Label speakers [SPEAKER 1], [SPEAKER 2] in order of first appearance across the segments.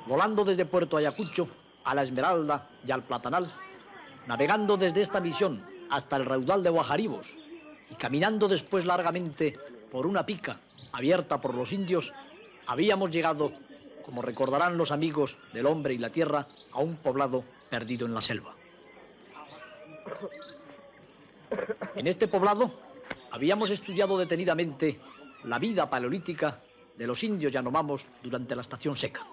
[SPEAKER 1] volando desde Puerto Ayacucho a La Esmeralda y al Platanal, navegando desde esta misión hasta el raudal de Guajaribos y caminando después largamente por una pica abierta por los indios, habíamos llegado, como recordarán los amigos del hombre y la tierra, a un poblado perdido en la selva. En este poblado habíamos estudiado detenidamente la vida paleolítica de los indios Yanomamos durante la estación seca.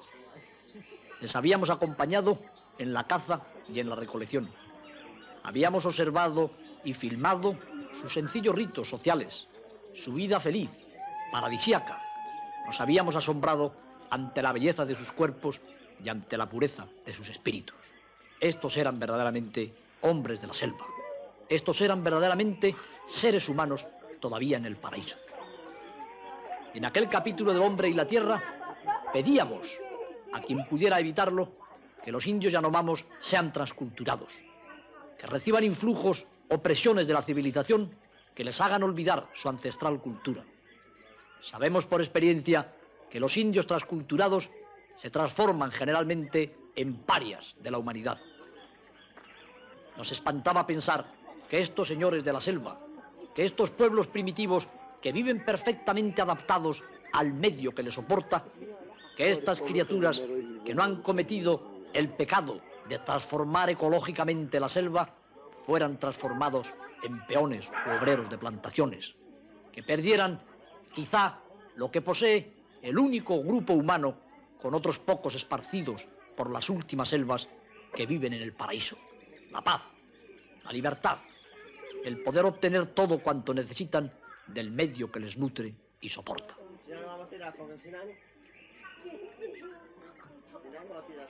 [SPEAKER 1] Les habíamos acompañado en la caza y en la recolección. Habíamos observado y filmado sus sencillos ritos sociales, su vida feliz, paradisíaca. Nos habíamos asombrado ante la belleza de sus cuerpos y ante la pureza de sus espíritus. Estos eran verdaderamente hombres de la selva. Estos eran verdaderamente seres humanos todavía en el paraíso. En aquel capítulo del hombre y la tierra pedíamos a quien pudiera evitarlo que los indios Yanomamos sean transculturados, que reciban influjos o presiones de la civilización que les hagan olvidar su ancestral cultura. Sabemos por experiencia que los indios transculturados se transforman generalmente en parias de la humanidad. Nos espantaba pensar que estos señores de la selva, que estos pueblos primitivos que viven perfectamente adaptados al medio que les soporta, que estas criaturas que no han cometido el pecado de transformar ecológicamente la selva, fueran transformados en peones u obreros de plantaciones, que perdieran quizá lo que posee el único grupo humano con otros pocos esparcidos por las últimas selvas que viven en el paraíso: la paz, la libertad, el poder obtener todo cuanto necesitan del medio que les nutre y soporta.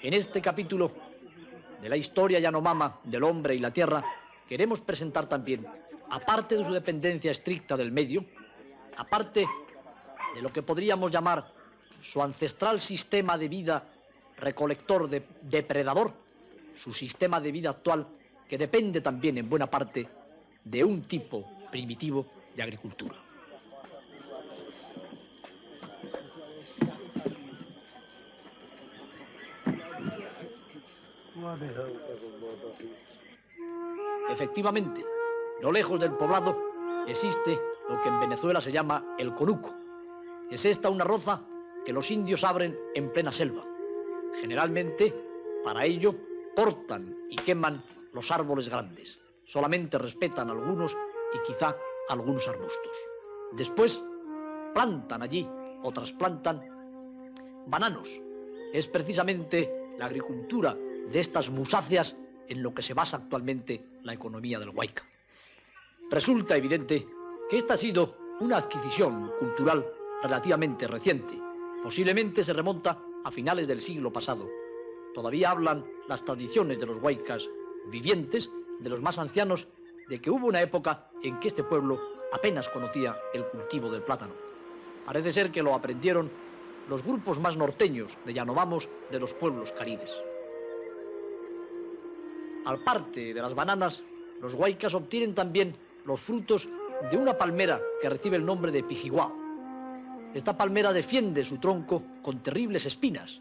[SPEAKER 1] En este capítulo de la historia Yanomama del hombre y la tierra, queremos presentar también, aparte de su dependencia estricta del medio, aparte de lo que podríamos llamar su ancestral sistema de vida recolector depredador, su sistema de vida actual, que depende también en buena parte de un tipo primitivo de agricultura. Efectivamente, no lejos del poblado existe lo que en Venezuela se llama el conuco. Es esta una roza que los indios abren en plena selva. Generalmente, para ello, cortan y queman los árboles grandes. Solamente respetan algunos y quizá algunos arbustos. Después, plantan allí o trasplantan bananos. Es precisamente la agricultura de estas musáceas en lo que se basa actualmente la economía del Huayca. Resulta evidente que esta ha sido una adquisición cultural relativamente reciente. Posiblemente se remonta a finales del siglo pasado. Todavía hablan las tradiciones de los huaycas vivientes, de los más ancianos, de que hubo una época en que este pueblo apenas conocía el cultivo del plátano. Parece ser que lo aprendieron los grupos más norteños de Yanomamos de los pueblos caribes. Al parte de las bananas, los huaycas obtienen también los frutos de una palmera que recibe el nombre de pijiguao. Esta palmera defiende su tronco con terribles espinas,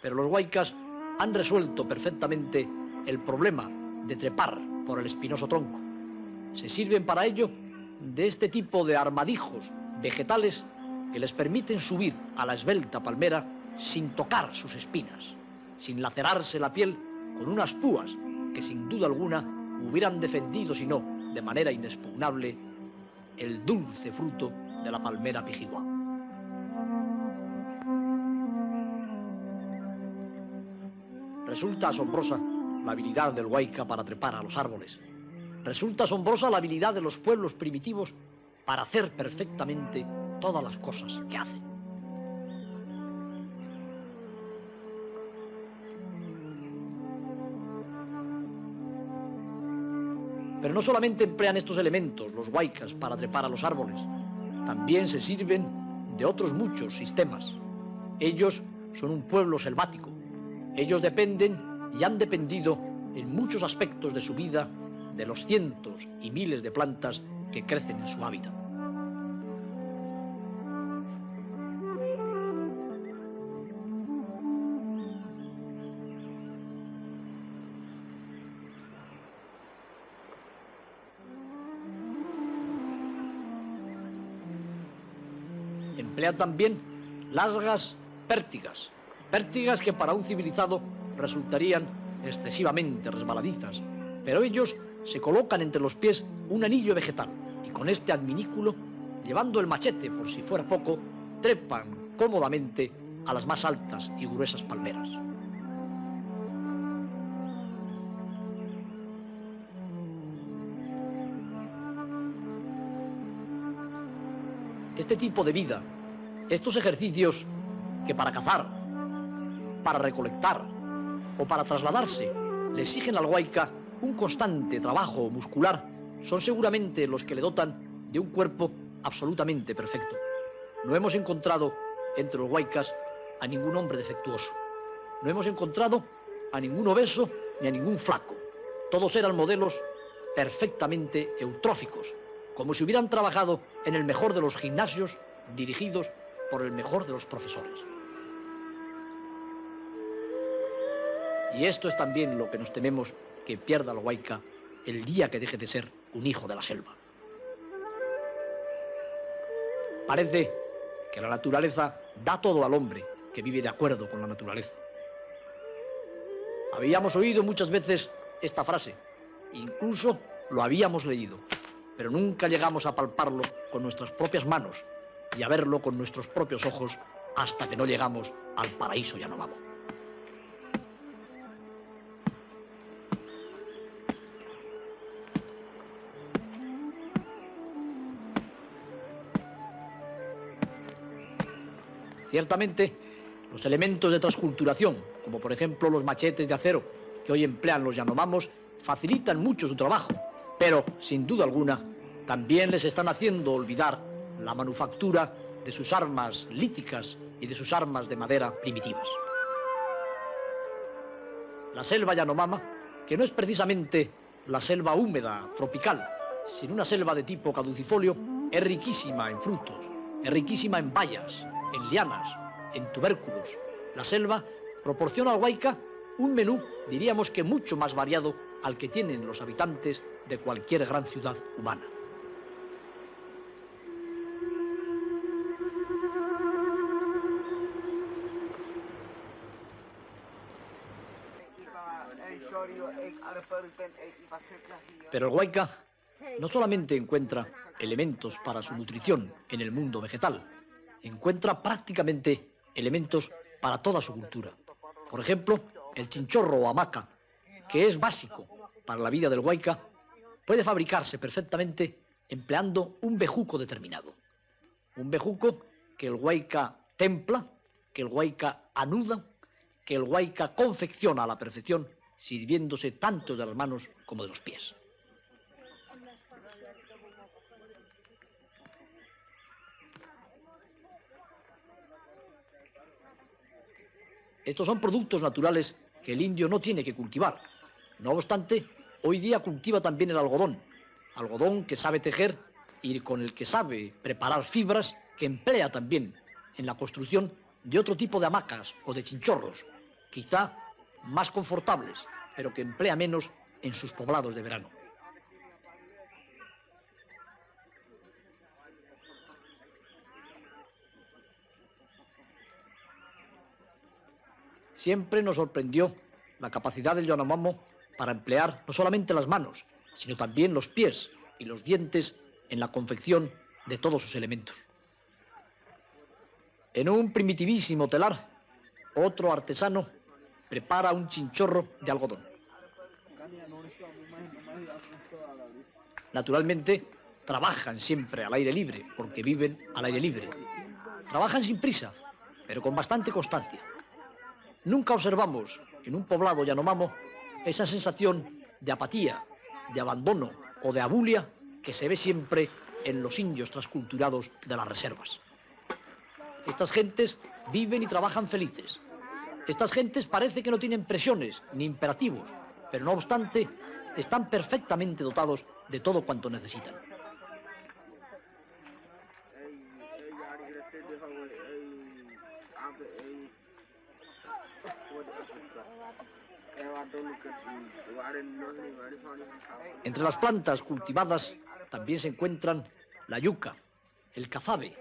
[SPEAKER 1] pero los huaycas han resuelto perfectamente el problema de trepar por el espinoso tronco. Se sirven para ello de este tipo de armadijos vegetales que les permiten subir a la esbelta palmera sin tocar sus espinas, sin lacerarse la piel con unas púas que sin duda alguna hubieran defendido, si no de manera inexpugnable, el dulce fruto de la palmera pijiguao. Resulta asombrosa la habilidad del huayca para trepar a los árboles. Resulta asombrosa la habilidad de los pueblos primitivos para hacer perfectamente todas las cosas que hacen. Pero no solamente emplean estos elementos los huaycas para trepar a los árboles, también se sirven de otros muchos sistemas. Ellos son un pueblo selvático. Ellos dependen y han dependido en muchos aspectos de su vida de los cientos y miles de plantas que crecen en su hábitat. emplean también largas pértigas, pértigas que para un civilizado resultarían excesivamente resbaladizas, pero ellos se colocan entre los pies un anillo vegetal y con este adminículo, llevando el machete por si fuera poco, trepan cómodamente a las más altas y gruesas palmeras. Este tipo de vida, estos ejercicios que para cazar, para recolectar o para trasladarse le exigen al huayca un constante trabajo muscular, son seguramente los que le dotan de un cuerpo absolutamente perfecto. No hemos encontrado entre los huaycas a ningún hombre defectuoso. No hemos encontrado a ningún obeso ni a ningún flaco. Todos eran modelos perfectamente eutróficos, como si hubieran trabajado en el mejor de los gimnasios dirigidos por el mejor de los profesores. Y esto es también lo que nos tememos que pierda el huayca el día que deje de ser un hijo de la selva. Parece que la naturaleza da todo al hombre que vive de acuerdo con la naturaleza. Habíamos oído muchas veces esta frase, incluso lo habíamos leído, pero nunca llegamos a palparlo con nuestras propias manos y a verlo con nuestros propios ojos hasta que no llegamos al paraíso Yanomamo. Ciertamente, los elementos de transculturación, como por ejemplo los machetes de acero que hoy emplean los Yanomamos, facilitan mucho su trabajo, pero, sin duda alguna, también les están haciendo olvidar la manufactura de sus armas líticas y de sus armas de madera primitivas. La selva Yanomama, que no es precisamente la selva húmeda tropical, sino una selva de tipo caducifolio, es riquísima en frutos, es riquísima en bayas, en lianas, en tubérculos. La selva proporciona al huayca un menú, diríamos que mucho más variado al que tienen los habitantes de cualquier gran ciudad humana. Pero el huayca no solamente encuentra elementos para su nutrición en el mundo vegetal, encuentra prácticamente elementos para toda su cultura. Por ejemplo, el chinchorro o hamaca, que es básico para la vida del huayca, puede fabricarse perfectamente empleando un bejuco determinado. Un bejuco que el huayca templa, que el huayca anuda, que el huayca confecciona a la perfección, sirviéndose tanto de las manos como de los pies. Estos son productos naturales que el indio no tiene que cultivar. No obstante, hoy día cultiva también el algodón. Algodón que sabe tejer y con el que sabe preparar fibras que emplea también en la construcción de otro tipo de hamacas o de chinchorros, quizá más confortables, pero que emplea menos en sus poblados de verano. Siempre nos sorprendió la capacidad del Yanomamo para emplear no solamente las manos, sino también los pies y los dientes en la confección de todos sus elementos. En un primitivísimo telar, otro artesano prepara un chinchorro de algodón. Naturalmente, trabajan siempre al aire libre, porque viven al aire libre. Trabajan sin prisa, pero con bastante constancia. Nunca observamos en un poblado Yanomamo esa sensación de apatía, de abandono o de abulia que se ve siempre en los indios transculturados de las reservas. Estas gentes viven y trabajan felices. Estas gentes parece que no tienen presiones ni imperativos, pero no obstante están perfectamente dotados de todo cuanto necesitan. Entre las plantas cultivadas también se encuentran la yuca, el cazabe,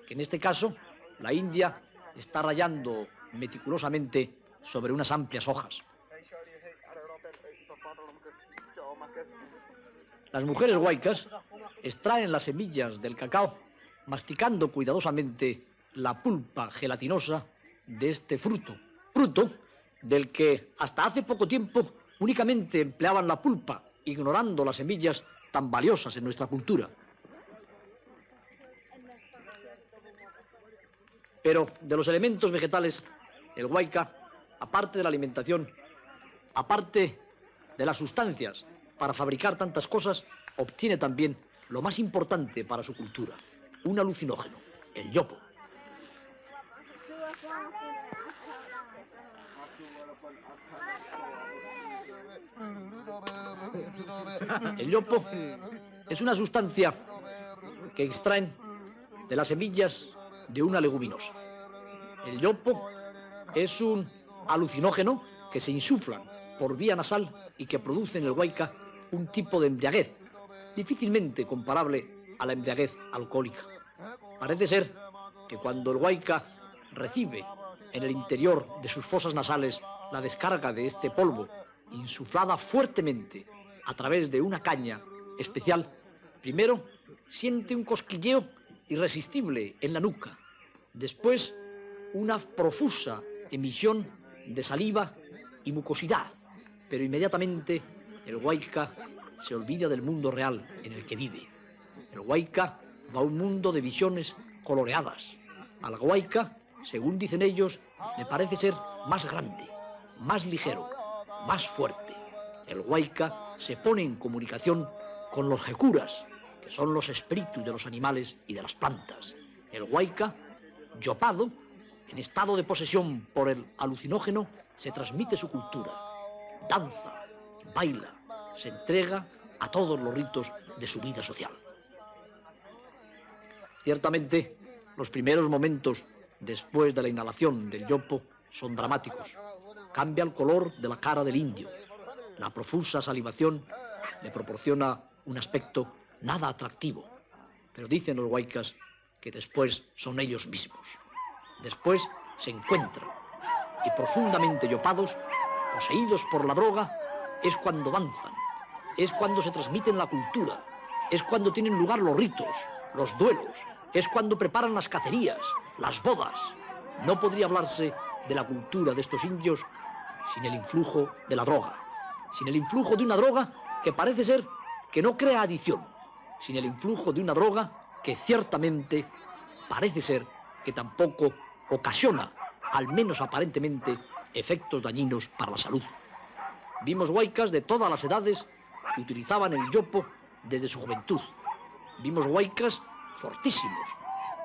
[SPEAKER 1] que en este caso la India está rayando meticulosamente sobre unas amplias hojas. Las mujeres huaycas extraen las semillas del cacao masticando cuidadosamente la pulpa gelatinosa de este fruto del que hasta hace poco tiempo únicamente empleaban la pulpa, ignorando las semillas tan valiosas en nuestra cultura. Pero de los elementos vegetales, el huayca, aparte de la alimentación, aparte de las sustancias para fabricar tantas cosas, obtiene también lo más importante para su cultura, un alucinógeno, el yopo. El yopo es una sustancia que extraen de las semillas de una leguminosa. El yopo es un alucinógeno que se insuflan por vía nasal y que produce en el huayca un tipo de embriaguez difícilmente comparable a la embriaguez alcohólica. Parece ser que cuando el huayca recibe en el interior de sus fosas nasales la descarga de este polvo, insuflada fuertemente a través de una caña especial, primero siente un cosquilleo irresistible en la nuca, después una profusa emisión de saliva y mucosidad, pero inmediatamente el huayca se olvida del mundo real en el que vive. El huayca va a un mundo de visiones coloreadas. Al huayca, según dicen ellos, le parece ser más grande, más ligero, más fuerte. El huayca se pone en comunicación con los jecuras, que son los espíritus de los animales y de las plantas. El huayca, yopado, en estado de posesión por el alucinógeno, se transmite su cultura. Danza, baila, se entrega a todos los ritos de su vida social. Ciertamente, los primeros momentos después de la inhalación del yopo son dramáticos. Cambia el color de la cara del indio. La profusa salivación le proporciona un aspecto nada atractivo. Pero dicen los huaycas que después son ellos mismos. Después se encuentran y profundamente yopados, poseídos por la droga, es cuando danzan, es cuando se transmiten la cultura, es cuando tienen lugar los ritos, los duelos, es cuando preparan las cacerías, las bodas. No podría hablarse de la cultura de estos indios sin el influjo de la droga, sin el influjo de una droga que parece ser que no crea adicción, sin el influjo de una droga que ciertamente parece ser que tampoco ocasiona, al menos aparentemente, efectos dañinos para la salud. Vimos huaycas de todas las edades que utilizaban el yopo desde su juventud. Vimos huaycas fortísimos,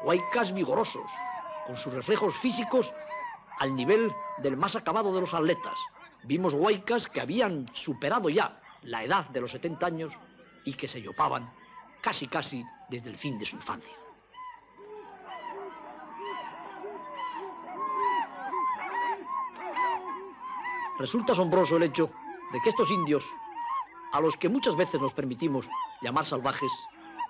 [SPEAKER 1] huaycas vigorosos, con sus reflejos físicos al nivel del más acabado de los atletas. Vimos huaycas que habían superado ya la edad de los 70 años y que se yopaban casi desde el fin de su infancia. Resulta asombroso el hecho de que estos indios, a los que muchas veces nos permitimos llamar salvajes,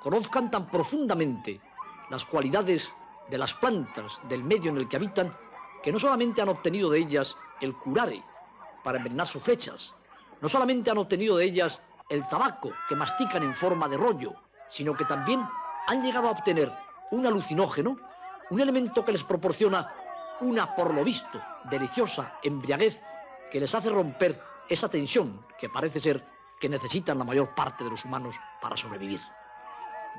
[SPEAKER 1] conozcan tan profundamente las cualidades de las plantas del medio en el que habitan, que no solamente han obtenido de ellas el curare para envenenar sus flechas, no solamente han obtenido de ellas el tabaco que mastican en forma de rollo, sino que también han llegado a obtener un alucinógeno, un elemento que les proporciona una, por lo visto, deliciosa embriaguez que les hace romper esa tensión que parece ser que necesitan la mayor parte de los humanos para sobrevivir.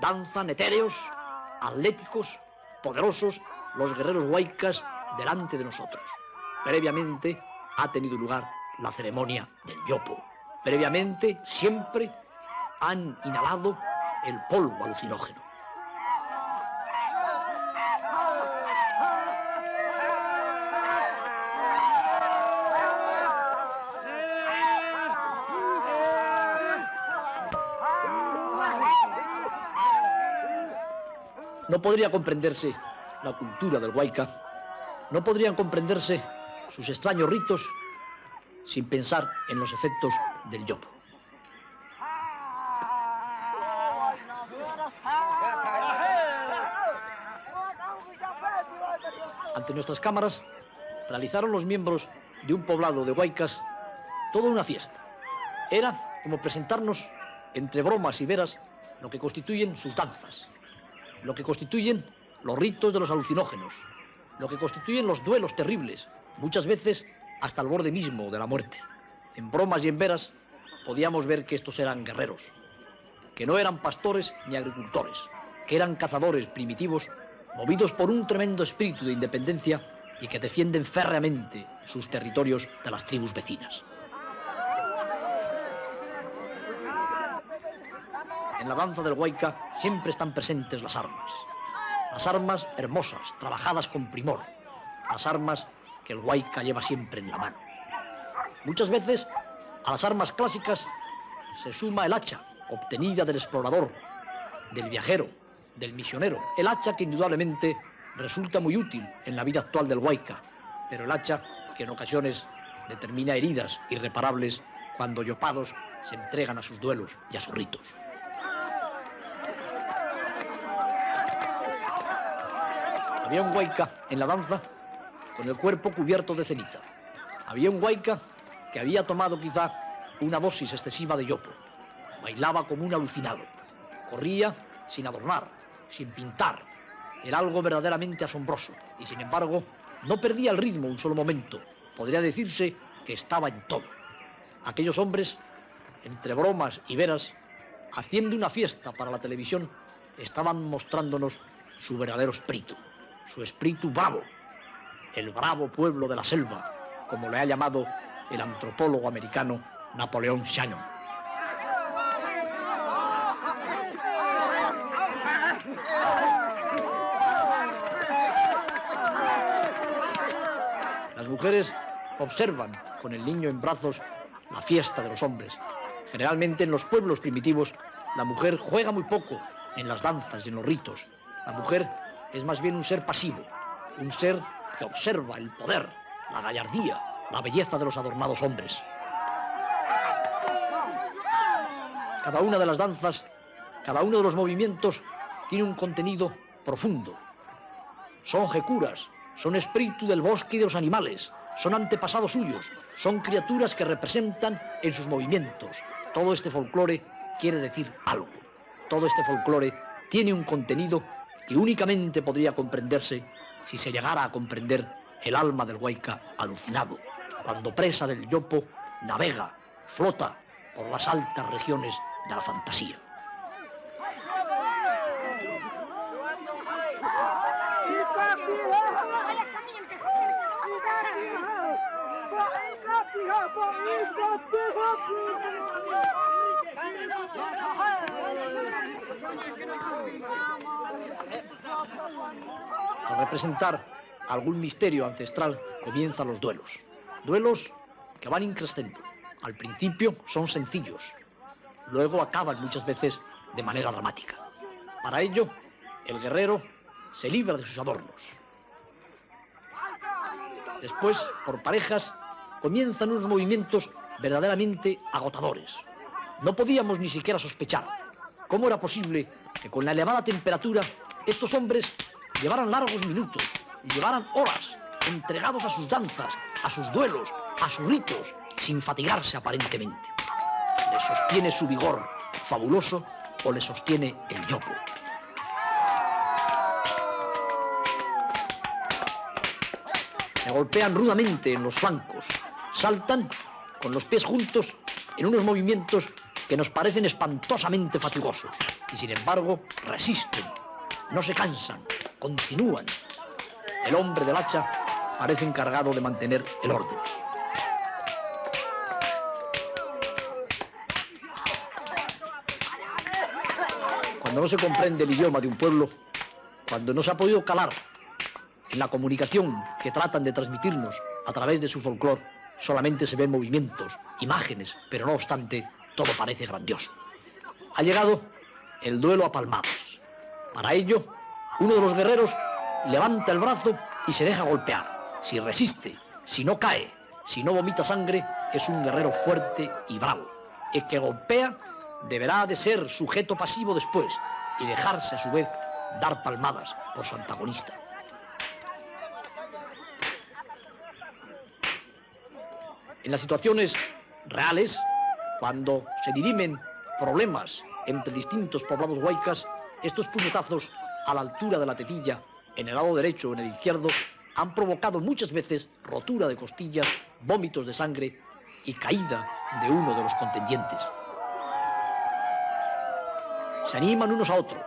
[SPEAKER 1] Danzan etéreos, atléticos, poderosos, los guerreros huaycas delante de nosotros. Previamente ha tenido lugar la ceremonia del yopo. Previamente siempre han inhalado el polvo alucinógeno. No podría comprenderse la cultura del huayca, no podrían comprenderse sus extraños ritos sin pensar en los efectos del yopo. ante nuestras cámaras, realizaron los miembros de un poblado de Huaycas toda una fiesta. Era como presentarnos, entre bromas y veras, lo que constituyen sus danzas, lo que constituyen los ritos de los alucinógenos, lo que constituyen los duelos terribles, muchas veces hasta el borde mismo de la muerte. En bromas y en veras podíamos ver que estos eran guerreros, que no eran pastores ni agricultores, que eran cazadores primitivos, movidos por un tremendo espíritu de independencia y que defienden férreamente sus territorios de las tribus vecinas. En la danza del Huayca siempre están presentes las armas hermosas, trabajadas con primor, las armas que el Huayca lleva siempre en la mano. Muchas veces a las armas clásicas se suma el hacha, obtenida del explorador, del viajero, del misionero, el hacha que indudablemente resulta muy útil en la vida actual del Huayca, pero el hacha que en ocasiones determina heridas irreparables cuando yopados se entregan a sus duelos y a sus ritos. Había un Huayca en la danza con el cuerpo cubierto de ceniza. Había un Huayca que había tomado quizá una dosis excesiva de yopo. Bailaba como un alucinado. Corría sin adornar, sin pintar. Era algo verdaderamente asombroso y, sin embargo, no perdía el ritmo un solo momento. Podría decirse que estaba en todo. Aquellos hombres, entre bromas y veras, haciendo una fiesta para la televisión, estaban mostrándonos su verdadero espíritu, su espíritu bravo, el bravo pueblo de la selva, como le ha llamado el antropólogo americano Napoleón Shannon. Las mujeres observan con el niño en brazos la fiesta de los hombres. Generalmente en los pueblos primitivos la mujer juega muy poco en las danzas y en los ritos. La mujer es más bien un ser pasivo, un ser que observa el poder, la gallardía, la belleza de los adornados hombres. Cada una de las danzas, cada uno de los movimientos tiene un contenido profundo. Son jecuras, son espíritu del bosque y de los animales, son antepasados suyos, son criaturas que representan en sus movimientos. Todo este folclore quiere decir algo. Todo este folclore tiene un contenido que únicamente podría comprenderse si se llegara a comprender el alma del Huayca alucinado, cuando presa del yopo navega, flota por las altas regiones de la fantasía. Al representar algún misterio ancestral comienzan los duelos. Duelos que van increciendo. Al principio son sencillos, luego acaban muchas veces de manera dramática. Para ello, el guerrero se libra de sus adornos. Después, por parejas, comienzan unos movimientos verdaderamente agotadores. No podíamos ni siquiera sospechar cómo era posible que con la elevada temperatura estos hombres llevaran largos minutos y llevaran horas entregados a sus danzas, a sus duelos, a sus ritos, sin fatigarse aparentemente. ¿Les sostiene su vigor fabuloso o les sostiene el yopo? Se golpean rudamente en los flancos, saltan con los pies juntos en unos movimientos que nos parecen espantosamente fatigosos y sin embargo resisten, no se cansan, continúan. El hombre del hacha parece encargado de mantener el orden. Cuando no se comprende el idioma de un pueblo, cuando no se ha podido calar en la comunicación que tratan de transmitirnos a través de su folclore, solamente se ven movimientos, imágenes, pero no obstante, todo parece grandioso. Ha llegado el duelo a palmadas. Para ello, uno de los guerreros levanta el brazo y se deja golpear. Si resiste, si no cae, si no vomita sangre, es un guerrero fuerte y bravo. El que golpea deberá de ser sujeto pasivo después y dejarse a su vez dar palmadas por su antagonista. En las situaciones reales, cuando se dirimen problemas entre distintos poblados huaicas, estos puñetazos a la altura de la tetilla, en el lado derecho o en el izquierdo, han provocado muchas veces rotura de costillas, vómitos de sangre y caída de uno de los contendientes. Se animan unos a otros.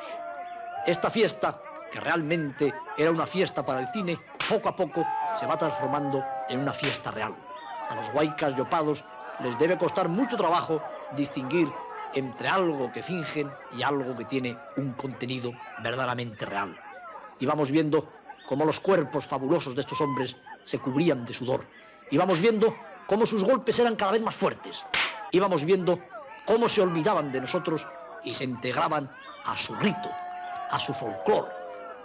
[SPEAKER 1] Esta fiesta, que realmente era una fiesta para el cine, poco a poco se va transformando en una fiesta real. A los huaicas yopados les debe costar mucho trabajo distinguir entre algo que fingen y algo que tiene un contenido verdaderamente real. Y vamos viendo cómo los cuerpos fabulosos de estos hombres se cubrían de sudor. Y vamos viendo cómo sus golpes eran cada vez más fuertes. Y vamos viendo cómo se olvidaban de nosotros y se integraban a su rito, a su folclore,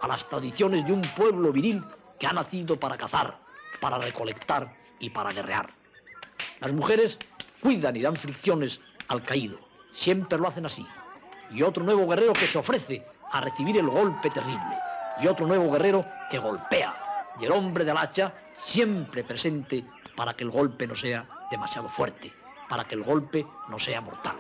[SPEAKER 1] a las tradiciones de un pueblo viril que ha nacido para cazar, para recolectar y para guerrear. Las mujeres cuidan y dan fricciones al caído. Siempre lo hacen así. Y otro nuevo guerrero que se ofrece a recibir el golpe terrible. Y otro nuevo guerrero que golpea. Y el hombre del hacha siempre presente para que el golpe no sea demasiado fuerte, para que el golpe no sea mortal.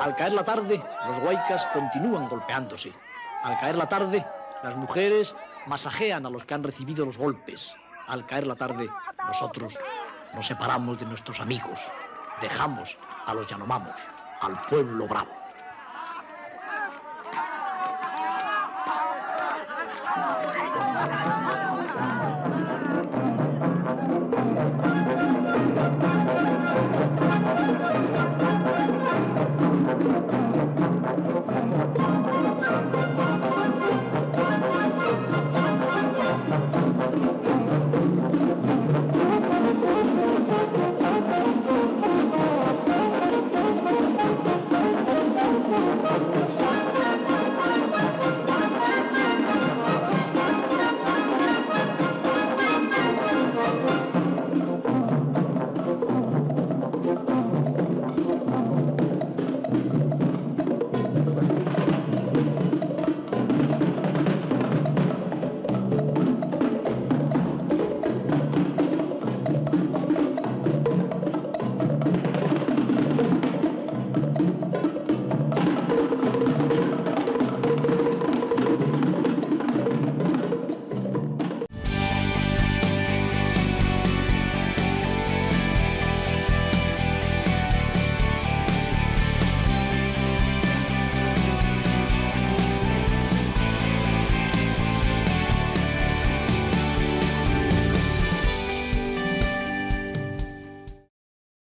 [SPEAKER 1] Al caer la tarde, los huaicas continúan golpeándose. Al caer la tarde, las mujeres masajean a los que han recibido los golpes. Al caer la tarde, nosotros nos separamos de nuestros amigos. Dejamos a los Yanomamos, al pueblo bravo.